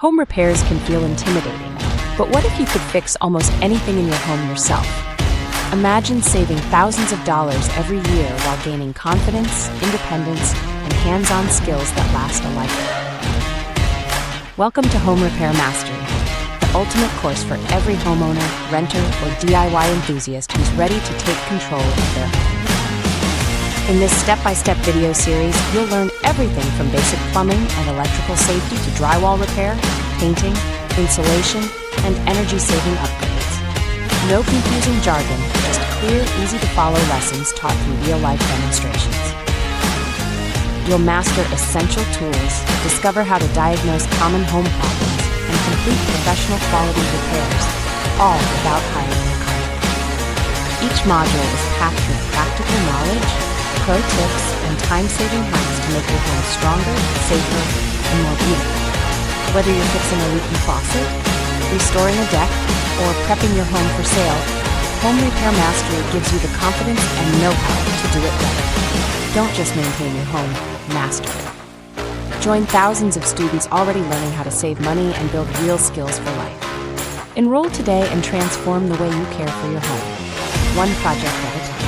Home repairs can feel intimidating, but what if you could fix almost anything in your home yourself? Imagine saving thousands of dollars every year while gaining confidence, independence, and hands-on skills that last a lifetime. Welcome to Home Repair Mastery, the ultimate course for every homeowner, renter, or DIY enthusiast who's ready to take control of their home. In this step-by-step video series, you'll learn everything from basic plumbing and electrical safety to drywall repair, painting, insulation, and energy-saving upgrades. No confusing jargon, just clear, easy-to-follow lessons taught through real-life demonstrations. You'll master essential tools, discover how to diagnose common home problems, and complete professional quality repairs, all without hiring a contractor. Each module is packed with practical knowledge, pro tips, and time-saving hacks to make your home stronger, safer, and more beautiful. Whether you're fixing a leaky faucet, restoring a deck, or prepping your home for sale, Home Repair Mastery gives you the confidence and know-how to do it better. Don't just maintain your home, master it. Join thousands of students already learning how to save money and build real skills for life. Enroll today and transform the way you care for your home, one project at a time.